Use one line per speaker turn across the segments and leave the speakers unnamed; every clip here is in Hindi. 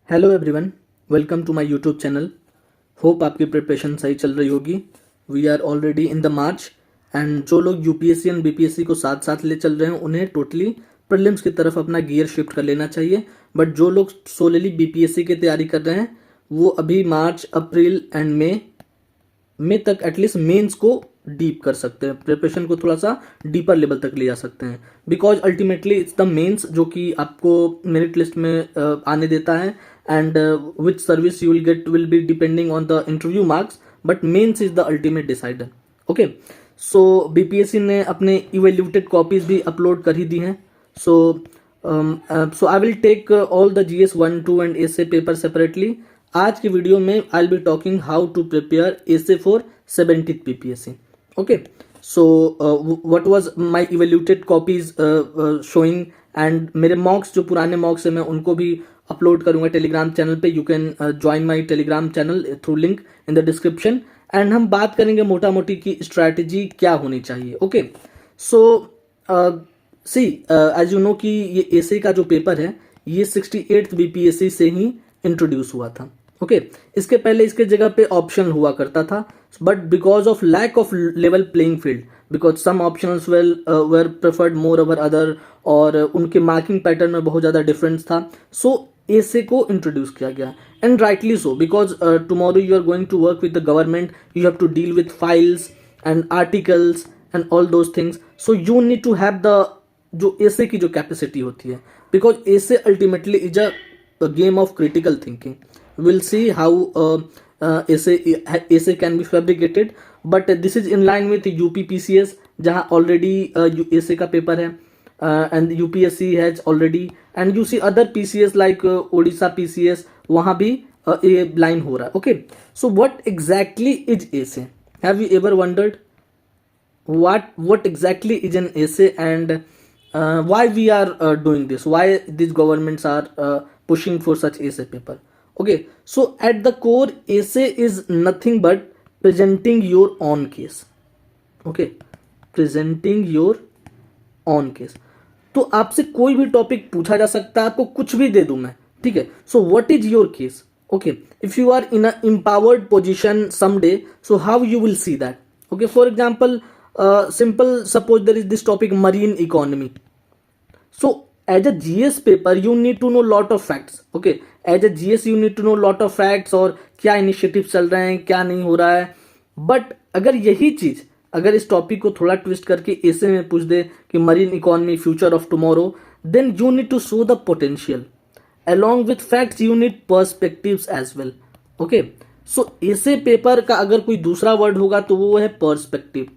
Hello everyone, welcome to my YouTube channel. Hope आपकी प्रिपरेशन सही चल रही होगी। We are already in the March end जो लोग यूपीएससी एंड बीपीएससी को साथ साथ ले चल रहे हैं उन्हें टोटली प्रीलिम्स की तरफ अपना गियर शिफ्ट कर लेना चाहिए। बट जो लोग सोलली बीपीएससी की तैयारी कर रहे हैं वो अभी मार्च, अप्रैल एंड मई तक एटलीस्ट मेंस को डीप कर सकते हैं, प्रिपरेशन को थोड़ा सा डीपर लेवल तक ले जा सकते हैं। Because ultimately it's the mains जो कि आपको मेरिट लिस्ट में आने देता है and which service you will get will be depending on the interview marks, but mains is the ultimate decider. Okay, so BPSC ने अपने इवेल्यूटेड कॉपीज भी अपलोड कर ही दी हैं। So I will take all the GS 1, 2 and essay paper separately. आज की वीडियो में I will be talking how to prepare essay for 70th BPSC. Okay, so what was my evaluated copies showing and मेरे मॉक्स जो पुराने मॉक्स हैं मैं उनको भी अपलोड करूंगा टेलीग्राम चैनल पे। You can join my Telegram channel through link in the description and हम बात करेंगे मोटा मोटी की स्ट्रैटेजी क्या होनी चाहिए। Okay, so see as you know कि ये एसे का जो पेपर है ये 68th बीपीएससी से ही इंट्रोड्यूस हुआ था। ओके, इसके पहले इसके जगह पे ऑप्शन हुआ करता था, but because of lack of level playing field, because some optionals were preferred more over other और उनके मार्किंग पैटर्न में बहुत ज़्यादा डिफरेंस था, सो एसे को इंट्रोड्यूस किया गया and rightly so. Because tomorrow you are going to work with the government, you have to deal with files and articles and all those things, so you need to have the जो एसे की जो कैपेसिटी होती है, because essay ultimately is a game of critical thinking. We'll see how essay can be fabricated, but this is in line with UPPCS जहाँ already essay का पेपर है and UPSC has already, and you see other PCS like Odisha PCS वहाँ भी ये line हो रहा है। Okay, so what exactly is essay? Have you ever wondered what exactly is an essay and why we are doing this? Why these governments are pushing for such essay paper? Okay, so at the core essay is nothing but presenting your own case. Okay, presenting your own case. तो आपसे कोई भी टॉपिक पूछा जा सकता है, आपको कुछ भी दे दूं मैं, ठीक है। So what is your case? Okay, if you are in a empowered position someday, so how you will see that? Okay, for example, simple suppose there is this topic marine economy. So as a GS paper you need to know lot of facts. Okay, as a GS you need to know lot of facts और क्या इनिशिएटिव चल रहे हैं, क्या नहीं हो रहा है। बट अगर यही चीज अगर इस टॉपिक को थोड़ा ट्विस्ट करके ऐसे में पूछ दे कि marine economy future of tomorrow, then you need to show the potential along with facts, you need perspectives as well. Okay, so ऐसे पेपर का अगर कोई दूसरा वर्ड होगा तो वो है पर्सपेक्टिव।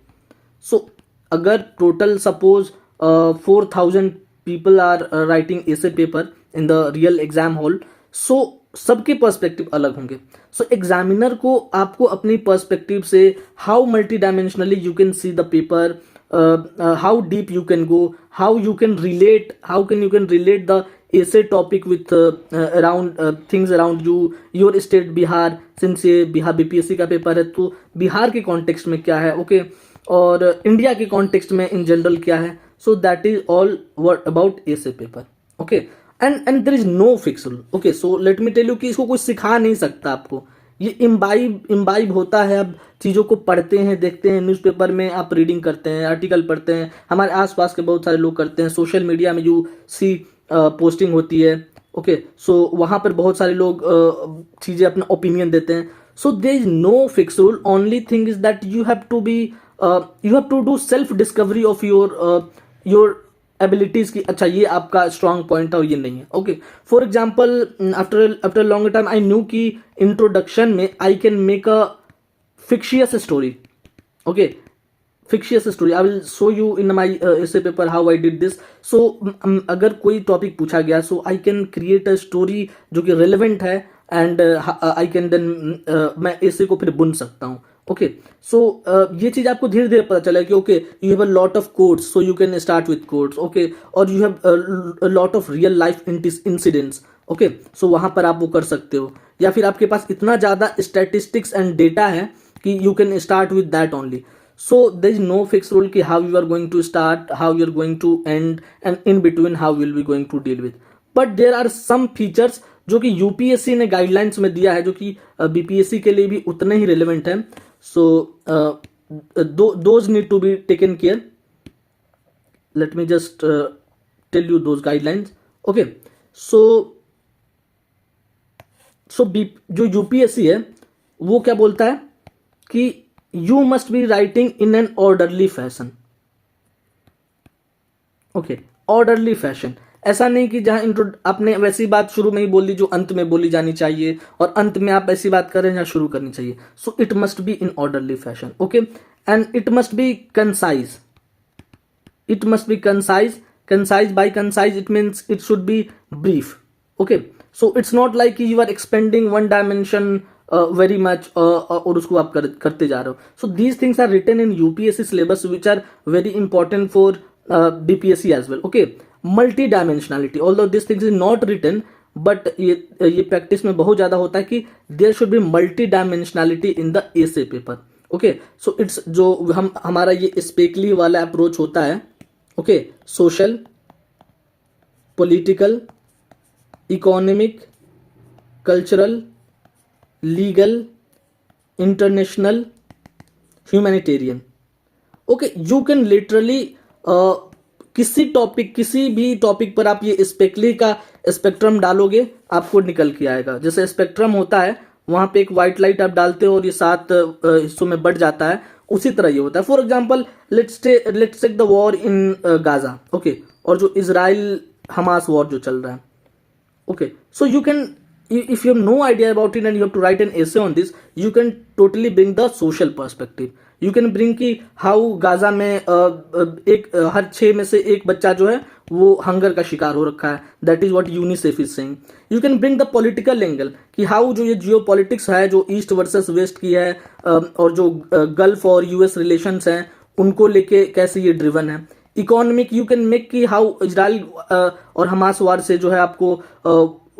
सो अगर total suppose 4000 people are writing essay paper in the real exam hall, so सबके पर्सपेक्टिव अलग होंगे। सो एग्जामिनर को आपको अपनी पर्सपेक्टिव से how multi dimensionally you can see the paper, how deep you can go, how you can relate the essay topic with around things around you, your state Bihar, since ये बिहार बीपीएससी का पेपर है तो बिहार के कॉन्टेक्स्ट में क्या है, ओके, और इंडिया के कॉन्टेक्स्ट में इन जनरल क्या है। So that is all what about essay paper. Okay, and there is no fixed rule. Okay, so let me tell you कि इसको कोई सिखा नहीं सकता आपको, ये इम्बाइब होता है। अब चीज़ों को पढ़ते हैं, देखते हैं, न्यूज़पेपर में आप रीडिंग करते हैं, आर्टिकल पढ़ते हैं, हमारे आसपास के बहुत सारे लोग करते हैं, सोशल मीडिया में यू सी पोस्टिंग होती है। ओके, सो वहाँ पर बहुत सारे लोग चीज़ें अपना ओपिनियन देते हैं। So there is no fix rule, only thing is that you have to do self discovery of your abilities की। अच्छा, ये आपका स्ट्रॉन्ग पॉइंट है और ये नहीं है। Okay, for example after long time I knew की इंट्रोडक्शन में I can make a fictitious story. Okay, fictitious story I will show you in my essay paper how I did this. So अगर कोई टॉपिक पूछा गया so I can create a story जो कि रेलिवेंट है एंड आई कैन देन मैं ऐसे को फिर बुन सकता हूँ। ओके, सो ये चीज आपको धीरे धीरे पता चला कि okay you have a lot of quotes, so you can start with quotes. Okay, और you have a lot of real life incidents. Okay, so वहां पर आप वो कर सकते हो, या फिर आपके पास इतना ज्यादा स्टैटिस्टिक्स एंड डेटा है कि you can start with that only. So there is no fixed rule कि how you are going to start, how you are going to end, and in between how you will be going to deal with. But there are some features जो कि यूपीएससी ने गाइडलाइंस में दिया है, जो कि बीपीएससी के लिए भी उतने ही रिलेवेंट है. So those need to be taken care. Let me just tell you those guidelines. Okay, so जो यूपीएससी है वो क्या बोलता है कि you must be writing in an orderly fashion. Okay, orderly fashion. ऐसा नहीं कि जहां आपने वैसी बात शुरू में ही बोल दी जो अंत में बोली जानी चाहिए, और अंत में आप ऐसी बात करें जहां शुरू करनी चाहिए. So it must be in orderly fashion. Okay, and it must be concise. It must be concise. Concise, by concise it means it should be brief. Okay, so it's not like you are expanding one dimension very much और उसको आप करते जा रहे हो. So these things are written in UPSC syllabus which are very important for BPSC as well. Okay, multi-dimensionality, although this thing is not written, but ये प्रैक्टिस में बहुत ज़्यादा होता है कि there should be multi-dimensionality in the essay paper. Okay, so it's जो हमारा ये स्पेकली वाला अप्रोच होता है. Okay, social, political, economic, cultural, legal, international, humanitarian. Okay, you can literally किसी भी टॉपिक पर आप ये स्पेकली का स्पेक्ट्रम डालोगे आपको निकल के आएगा. जैसे स्पेक्ट्रम होता है वहां पे एक व्हाइट लाइट आप डालते हो और ये 7 हिस्सों में बढ़ जाता है, उसी तरह ये होता है. For example let's take the war in Gaza. Okay, और जो इजराइल हमास वॉर जो चल रहा है. Okay, so you can, if you have no idea about it and you have to write an essay on this, you can totally bring the social perspective. You can bring कि how गाजा में हर 6 में से एक बच्चा जो है वो हंगर का शिकार हो रखा है. That is what UNICEF is saying. You can bring the political angle कि हाउ जो ये जियो पॉलिटिक्स है जो ईस्ट वर्सेस वेस्ट की है, और जो गल्फ और यूएस रिलेशंस हैं उनको लेके कैसे ये ड्रिवन है. इकोनॉमिक, यू कैन मेक कि हाउ इजराइल और हमास वार से जो है आपको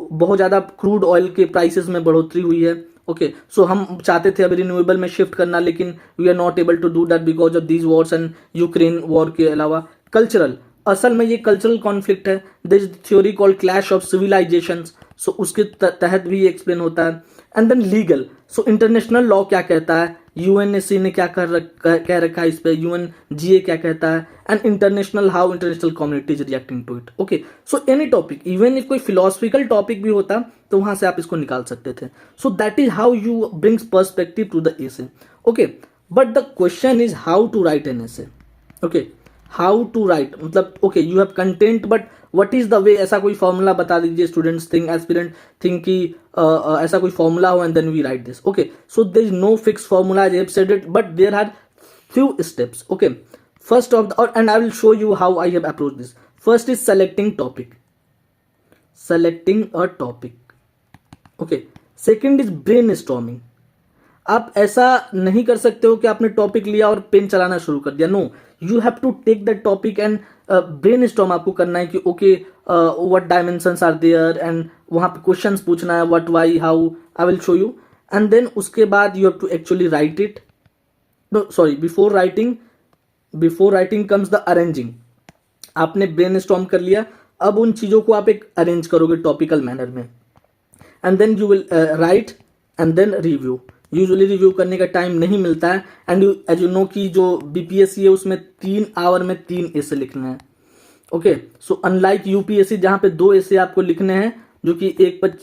बहुत ज़्यादा क्रूड ऑयल के प्राइसेस में बढ़ोतरी हुई है. ओके, सो हम चाहते थे अभी रिन्यूएबल में शिफ्ट करना, लेकिन we are not able to do that because of these wars and Ukraine war के अलावा. कल्चरल, असल में ये कल्चरल कॉन्फ्लिक्ट है. This theory called clash of civilizations. So उसके तहत भी ये एक्सप्लेन होता है. And then legal, so international law क्या कहता है, यूएनएससी ने क्या कह रखा है इस पे, यूएनजीए क्या कहता है, and international how international community is reacting to it. Okay, so any topic, even if कोई फिलोसफिकल टॉपिक भी होता तो वहां से आप इसको निकाल सकते थे. So that is how you brings perspective to the essay. Okay, but the question is how to write an essay. Okay, how to write मतलब okay you have content, but what is the way. ऐसा कोई फॉर्मूला बता दीजिए. स्टूडेंट्स थिंक, एस्पिरेंट थिंक कि ऐसा कोई फॉर्मूला हो and then we write this. Okay, so there is no fix formula, I have said it, but there are few steps. Okay, first of the, and I will show you how I have approached this. First is selecting topic. Okay, second is brainstorming. आप ऐसा नहीं कर सकते हो कि आपने टॉपिक लिया और पेन चलाना शुरू कर दिया. No, you have to take that topic and brainstorm आपको करना है कि okay what dimensions are there, and वहां पे क्वेश्चंस पूछना है, what, why, how. I will show you. And then उसके बाद you have to actually write it. No sorry, before writing comes the arranging. आपने ब्रेनस्टॉर्म कर लिया, अब उन चीजों को आप एक अरेंज करोगे टॉपिकल मैनर में, and then you will write and then review. Usually review करने का टाइम नहीं मिलता है, एंड एज यू नो कि जो बीपीएससी है उसमें 3 आवर में 3 एसे लिखने हैं. ओके, सो अनलाइक यूपीएससी जहां पे 2 एसे आपको लिखने हैं जो कि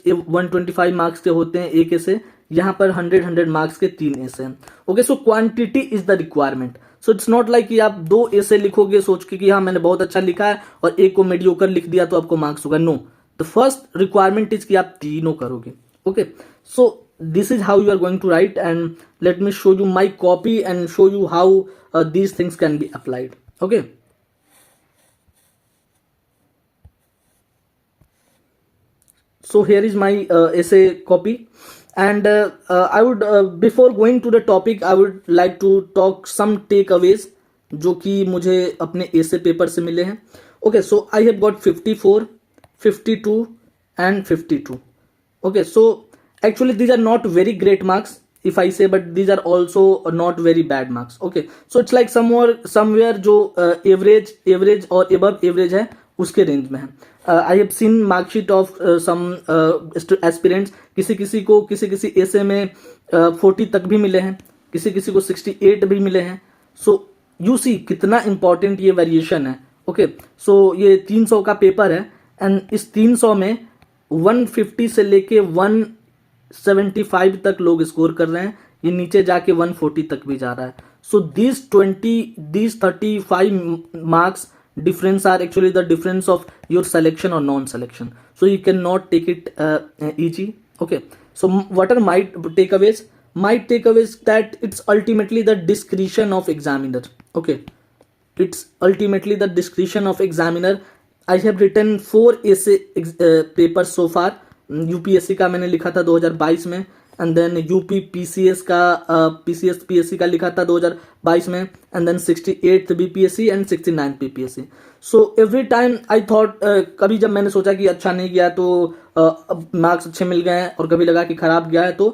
125 मार्क्स के होते हैं एक एसे, यहाँ पर 100 मार्क्स के 3 एसे हैं. Okay, so quantity is the requirement. So it's not like कि आप 2 एसे लिखोगे सोच के कि हाँ मैंने बहुत अच्छा लिखा है और एक को मेडियोकर लिख दिया तो आपको मार्क्स होगा. No, the first requirement is कि आप तीनों करोगे. Okay, so this is how you are going to write, and let me show you my copy and show you how these things can be applied. Okay, so here is my essay copy, and I would before going to the topic I would like to talk some takeaways जो कि मुझे अपने essay paper से मिले हैं. Okay, so I have got 54, 52 and 52. Okay, so actually these are not very great marks if I say, but these are also not very bad marks. Okay, so it's like somewhere जो एवरेज और above एवरेज है उसके रेंज में है. I have seen marksheet of some aspirants, किसी ऐसे में 40 तक भी मिले हैं, किसी को 68 भी मिले हैं. सो यू सी कितना इंपॉर्टेंट ये वेरिएशन है. ओके, सो ये 300 का पेपर है एंड इस 300 में 150 से लेके 175 तक लोग स्कोर कर रहे हैं. ये नीचे जाके 140 तक भी जा रहा है. सो these 35 marks difference are actually the difference of your selection or non-selection. So you cannot take it easy. Okay, so what are my takeaways? My takeaways that it's ultimately the discretion of examiner. Okay, it's ultimately the discretion of examiner. I have written 4 essay papers so far. UPSC का मैंने लिखा था 2022 में, एंड देन यूपी पीसीएस का पीसीएस पीएससी का लिखा था 2022 में, and then 68th BPSC and 69th PPSC. So every time I thought, कभी जब मैंने सोचा कि अच्छा नहीं गया तो मार्क्स अच्छे मिल गए, और कभी लगा कि खराब गया है तो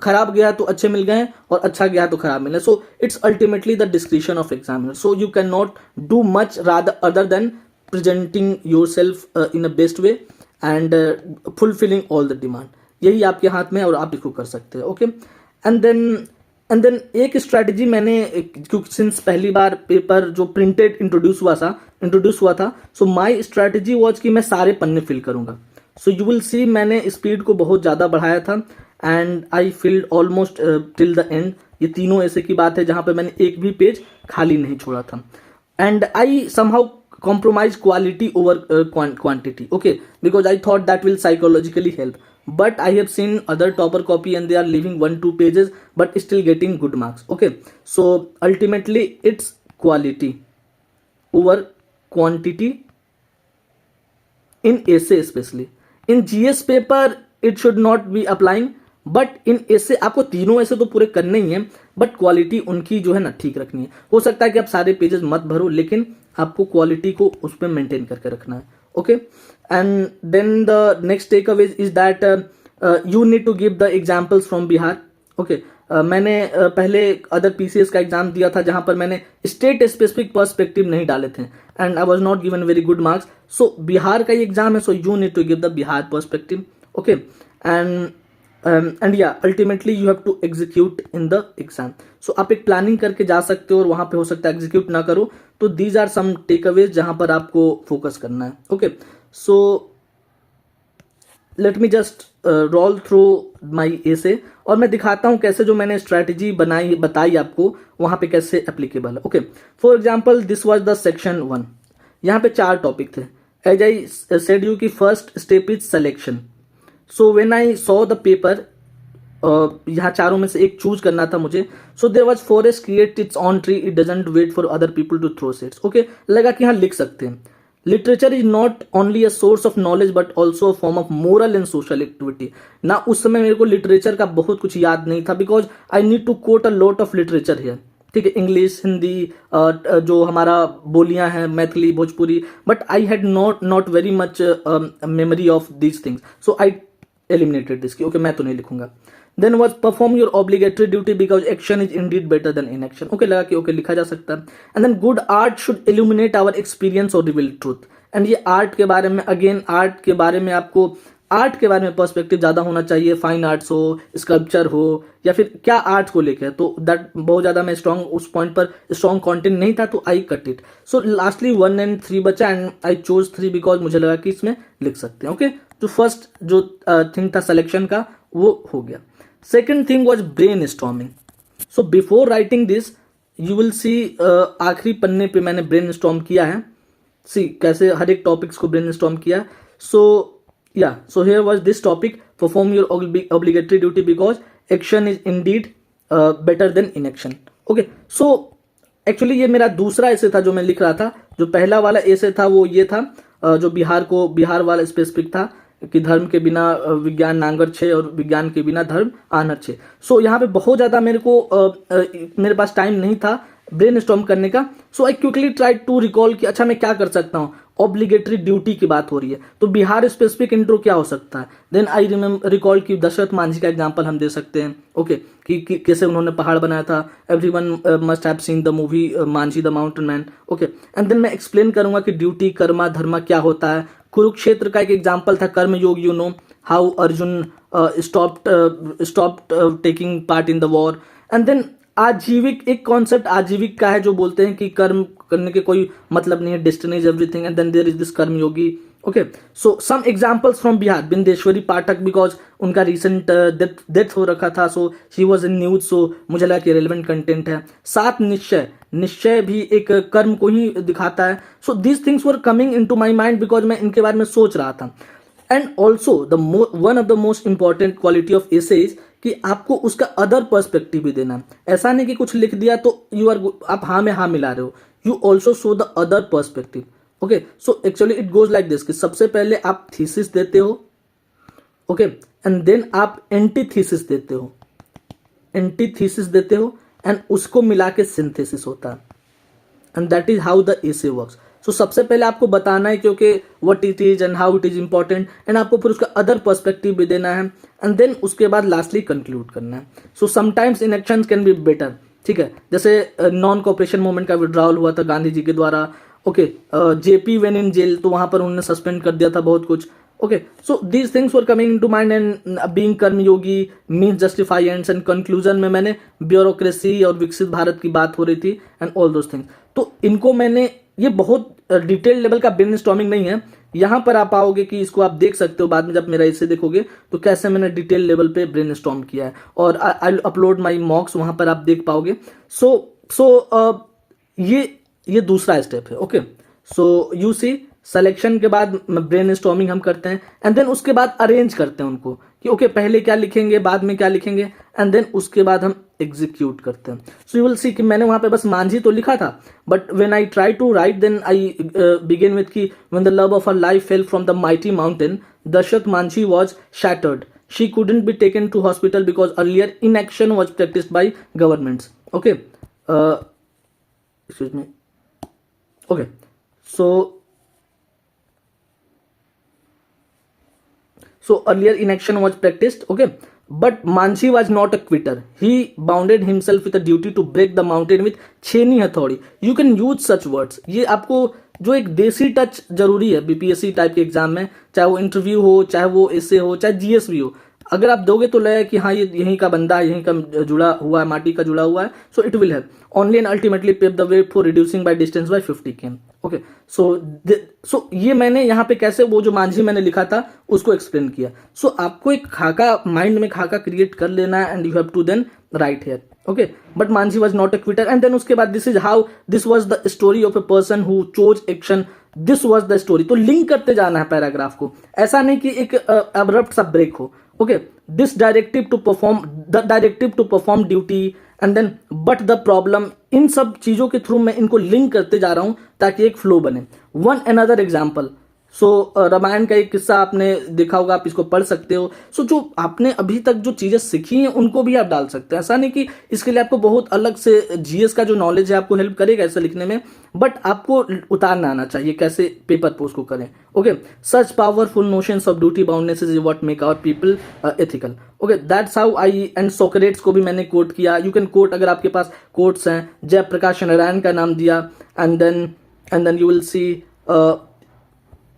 खराब गया तो अच्छे मिल गए, और अच्छा गया तो खराब मिले. So it's ultimately the description of examiner. So you can not do much rather other than presenting your self in a best way and fulfilling all the demand. यही आपके हाथ में है और आप इसको कर सकते हैं. ओके, एंड देन एक स्ट्रैटेजी मैंने, क्योंकि सिंस पहली बार पेपर जो प्रिंटेड इंट्रोड्यूस हुआ था, सो माय स्ट्रैटेजी वाज कि मैं सारे पन्ने फिल करूंगा. सो यू विल सी मैंने स्पीड को बहुत ज़्यादा बढ़ाया था and I field almost till the end. ये तीनों ऐसे की बात है जहाँ पे मैंने एक भी पेज खाली नहीं छोड़ा था. And I somehow compromise quality over quantity. Okay, because I thought that will psychologically help, but I have seen other topper copy and they are leaving 1-2 pages but still getting good marks. Okay, so ultimately it's quality over quantity in essay, especially in GS paper it should not be applying, but in ऐसे आपको तीनों ऐसे तो पूरे करने ही हैं, बट क्वालिटी उनकी जो है ना ठीक रखनी है. हो सकता है कि आप सारे पेजेस मत भरो, लेकिन आपको क्वालिटी को उस पर मेंटेन करके रखना है. Okay, and then the next take away is that you need to give the examples from Bihar. Okay, मैंने पहले अदर पीसीएस का एग्जाम दिया था जहां पर मैंने स्टेट स्पेसिफिक पर्सपेक्टिव नहीं डाले थे and I was not given very good marks. So Bihar का ही एग्जाम है, so you need to give the Bihar perspective. Okay, and या ultimately you have to execute in the exam. So आप एक प्लानिंग करके जा सकते हो और वहां पे हो सकता है एग्जीक्यूट ना करो. तो दीज आर सम टेकअवेज जहां पर आपको फोकस करना है. Okay, so let me just roll through my essay और मैं दिखाता हूं कैसे जो मैंने स्ट्रैटेजी बताई आपको वहां पे कैसे एप्लीकेबल है. Okay, for example this was the section 1. यहाँ पे 4 टॉपिक थे. एज आई सेड यू की first step is selection. So when I saw the paper, यहाँ चारों में से एक चूज करना था मुझे. So there was forest create its own tree, it doesn't wait for other people to throw seeds. Okay, लगा कि यहाँ लिख सकते हैं. Literature is not only a source of knowledge but also a form of moral and social activity. ना उस समय मेरे को लिटरेचर का बहुत कुछ याद नहीं था, because I need to quote a lot of literature here. ठीक है, इंग्लिश, हिंदी, जो हमारा बोलियां हैं, Maithili, Bhojpuri, but I had not very much memory of these things. So I eliminated this. Okay, मैं तो नहीं लिखूंगा. Then was perform your obligatory duty because action is indeed better than inaction. Okay, लगा कि okay लिखा जा सकता है. And then good art should illuminate our experience or reveal truth. And ये art के बारे में, again art के बारे में आपको आर्ट के बारे में पर्सपेक्टिव ज़्यादा होना चाहिए. फाइन आर्ट्स हो, स्कल्पचर हो, या फिर क्या आर्ट को लेकर. तो दैट बहुत ज़्यादा मैं स्ट्रॉन्ग उस पॉइंट पर स्ट्रॉन्ग कंटेंट नहीं था, तो I cut it. So lastly 1 and 3 बचा एंड आई चोज 3 बिकॉज मुझे लगा कि इसमें लिख सकते हैं. ओके, तो फर्स्ट जो थिंग था सिलेक्शन का वो हो गया. Second thing was brain storming. So before writing this you will सी, आखिरी पन्ने पे मैंने ब्रेन स्टॉर्म किया है. सी कैसे हर एक टॉपिक्स को ब्रेन स्टॉर्म किया. सो yeah, so here was this topic, perform your obligatory duty because action is indeed better than inaction. Okay, so actually ये मेरा दूसरा ऐसे था जो मैं लिख रहा था. जो पहला वाला ऐसे था वो ये था, जो बिहार वाला स्पेसिफिक था कि धर्म के बिना विज्ञान नांगर छे और विज्ञान के बिना धर्म आनर छे. सो यहाँ पे बहुत ज़्यादा मेरे पास टाइम नहीं था ब्रेन स्टॉर्म करने का. So I quickly try to recall कि अच्छा मैं क्या कर सकता हूँ. ऑब्लिगेटरी ड्यूटी की बात हो रही है तो बिहार स्पेसिफिक इंट्रो क्या हो सकता है. देन आई रिकॉल कि दशरथ मांझी का एग्जांपल हम दे सकते हैं. ओके, कि कैसे उन्होंने पहाड़ बनाया था. Everyone must have seen the movie Manjhi the mountain man. Okay, and then मैं एक्सप्लेन करूंगा कि ड्यूटी, कर्मा, धर्मा क्या होता है, कुरुक्षेत्र का एक एग्जाम्पल था Karmayoga, you know how Arjun stopped taking part in the war. And then Ajivika, एक कॉन्सेप्ट आजीविक का है जो बोलते हैं कि कर्म करने के कोई मतलब नहीं है, destiny is everything. And then there is this karmayogi. Okay, so some examples from Bihar, Bindeshwari Pathak, because उनका रिसेंट डेथ हो रखा था, so she was in news, सो मुझे लगा कि रेलिवेंट कंटेंट है. 7 निश्चय, निश्चय भी एक कर्म को ही दिखाता है. So these things were coming in to my mind because मैं इनके बारे में सोच रहा था. And also one of the most important quality of essays कि आपको उसका अदर पर्सपेक्टिव भी देना. ऐसा नहीं कि कुछ लिख दिया तो आप हाँ में हाँ मिला रहे हो. You also show the other perspective. Okay, so actually it goes like this कि सबसे पहले आप थीसिस देते हो, ओके, एंड देन आप एंटीथीसिस देते हो, एंटीथीसिस देते हो, एंड उसको मिला के सिंथेसिस होता है. And that is how the essay works. So सबसे पहले आपको बताना है क्योंकि what it is and how it is important, and आपको फिर उसका अदर पर्सपेक्टिव भी देना है, एंड देन उसके बाद लास्टली कंक्लूड करना है. So sometimes inactions can be better. ठीक है, जैसे नॉन कोऑपरेशन मूवमेंट का विड्रॉल हुआ था गांधी जी के द्वारा. Okay, JP went in jail, तो वहां पर उन्होंने सस्पेंड कर दिया था बहुत कुछ. Okay, so these things were coming into mind. And being Karmayogi means justify ends, and conclusion में मैंने ब्यूरोक्रेसी और विकसित भारत की बात हो रही थी एंड ऑल दोज थिंग्स. तो इनको मैंने, ये बहुत डिटेल लेवल का ब्रेनस्टॉर्मिंग नहीं है. यहां पर आप पाओगे कि इसको आप देख सकते हो बाद में जब मेरा इसे देखोगे तो कैसे मैंने डिटेल लेवल पे ब्रेनस्टॉर्म किया है, और आई अपलोड माई मॉक्स, वहां पर आप देख पाओगे. सो ये दूसरा स्टेप है. Okay, so you see selection के बाद ब्रेनस्टॉर्मिंग हम करते हैं, एंड देन उसके बाद अरेंज करते हैं उनको कि ओके पहले क्या लिखेंगे, बाद में क्या लिखेंगे, एंड देन उसके बाद हम एग्जीक्यूट करते हैं. सो यू विल सी कि मैंने वहां पे बस मांझी तो लिखा था, but when I try to write then I begin with कि when the love of her life fell from the mighty mountain, Dashrath Manjhi was shattered. She couldn't be taken to hospital because earlier inaction was practiced by governments. Okay, excuse me. Okay, so earlier inaction was practiced. Okay, but Mansi was not a quitter. He bounded himself with a duty to break the mountain with छेनी हथौड़ी. You can use such words. ये आपको जो एक देसी टच जरूरी है बीपीएससी टाइप के एग्जाम में, चाहे वो इंटरव्यू हो, चाहे वो एसे हो, चाहे जीएस भी हो, अगर आप दोगे तो लगेगा कि हाँ ये यहीं का बंदा है, यहीं का जुड़ा हुआ है, माटी का जुड़ा हुआ है. So it will help only and ultimately pave the way for reducing by distance by 50 km. Okay, so ये मैंने यहाँ पे कैसे वो जो मांझी मैंने लिखा था उसको एक्सप्लेन किया. सो आपको एक खाका माइंड में खाका क्रिएट कर लेना है, and you have to then write here. Okay, but Manjhi was not a quitter. And then उसके बाद this is how this was the story of a person who chose action. This was the story. तो लिंक करते जाना है पैराग्राफ को, ऐसा नहीं कि एक अब्रप्ट सा ब्रेक हो. Okay, this directive to perform duty, and then but the problem. इन सब चीजों के थ्रू मैं इनको लिंक करते जा रहा हूं ताकि एक फ्लो बने. One another example. So Ramayana का एक किस्सा आपने देखा होगा, आप इसको पढ़ सकते हो. सो जो आपने अभी तक जो चीजें सीखी हैं उनको भी आप डाल सकते हैं. ऐसा नहीं कि इसके लिए आपको बहुत अलग से जीएस का जो नॉलेज है आपको हेल्प करेगा ऐसा लिखने में, बट आपको उतारना आना चाहिए कैसे पेपर पे उसको करें. Okay, such powerful notions of duty boundness is what make our people ethical. Okay, that's how I, and Socrates को भी मैंने कोट किया. यू कैन कोट अगर आपके पास कोट्स हैं. जयप्रकाश नारायण का नाम दिया, and then you will see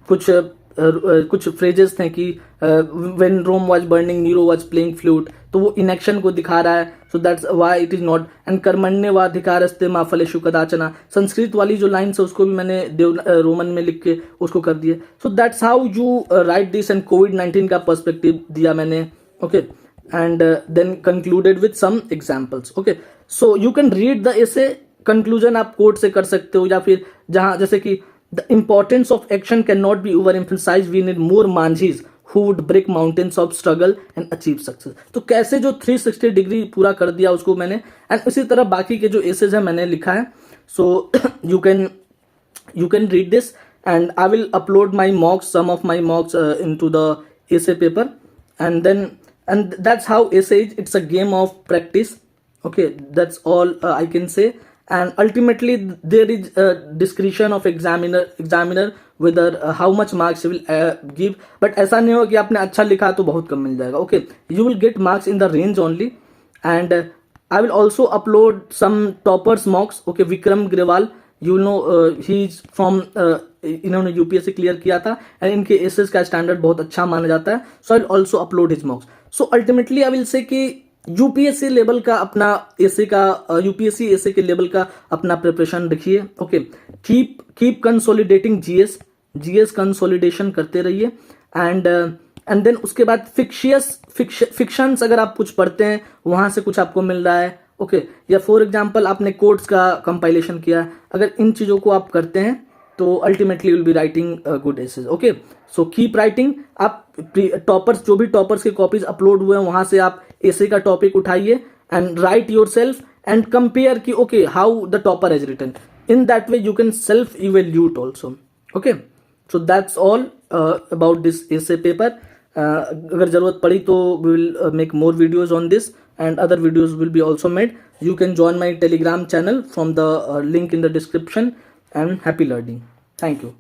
कुछ फ्रेजेस थे कि when Rome was burning Nero was playing flute, तो वो इनएक्शन को दिखा रहा है. So that's why it is not. And कर्मण्येवाधिकारस्ते मा फलेषु कदाचन, संस्कृत वाली जो लाइन्स है उसको भी मैंने रोमन में लिख के उसको कर दिया. So that's how you write this. And कोविड-19 का पर्सपेक्टिव दिया मैंने. Okay, and then concluded with some examples. Okay, so you can read the essay. Conclusion आप कोट से कर सकते हो, या फिर जहां जैसे कि the importance of action cannot be overemphasized. We need more manjis who would break mountains of struggle and achieve success. तो कैसे जो 360 डिग्री पूरा कर दिया उसको मैंने. एंड इसी तरह बाकी के जो एसेज है मैंने लिखा है. So you can read this, and I will upload my mocks, some of my mocks into the essay paper. And that's how essay is. It's a game of practice. Okay, that's all I can say. And ultimately there is a discretion of examiner whether how much marks he will give. but ऐसा नहीं हो कि आपने अच्छा लिखा तो बहुत कम मिल जाएगा. Okay, you will get marks in the range only. And I will also upload some toppers mocks. Okay, Vikram Grewal, you know, he is from इन्होंने यूपीएससी क्लियर किया था एंड इनके एसेस का स्टैंडर्ड बहुत अच्छा माना जाता है. So I will also upload his mocks. So ultimately I will say कि यूपीएससी लेवल का अपना एसे का यूपीएससी एसे के लेवल का अपना प्रिपरेशन रखिए. Okay, keep consolidating GS consolidation करते रहिए. एंड देन उसके बाद फिक्शंस अगर आप कुछ पढ़ते हैं वहां से कुछ आपको मिल रहा है. ओके, या फॉर एग्जांपल आपने कोड्स का कंपाइलेशन किया, अगर इन चीज़ों को आप करते हैं तो ultimately will be writing good essays. Okay, so keep writing. आप टॉपर्स, जो भी टॉपर्स के कॉपीज अपलोड हुए हैं वहां से आप एसे का टॉपिक उठाइए and write yourself and compare कि okay how the topper has written. In that way you can self evaluate also. Okay, so that's all about this essay paper. अगर जरूरत पड़ी तो we will make more videos on this and other videos will be also made. You can join my Telegram channel from the link in the description, and happy learning. Thank you.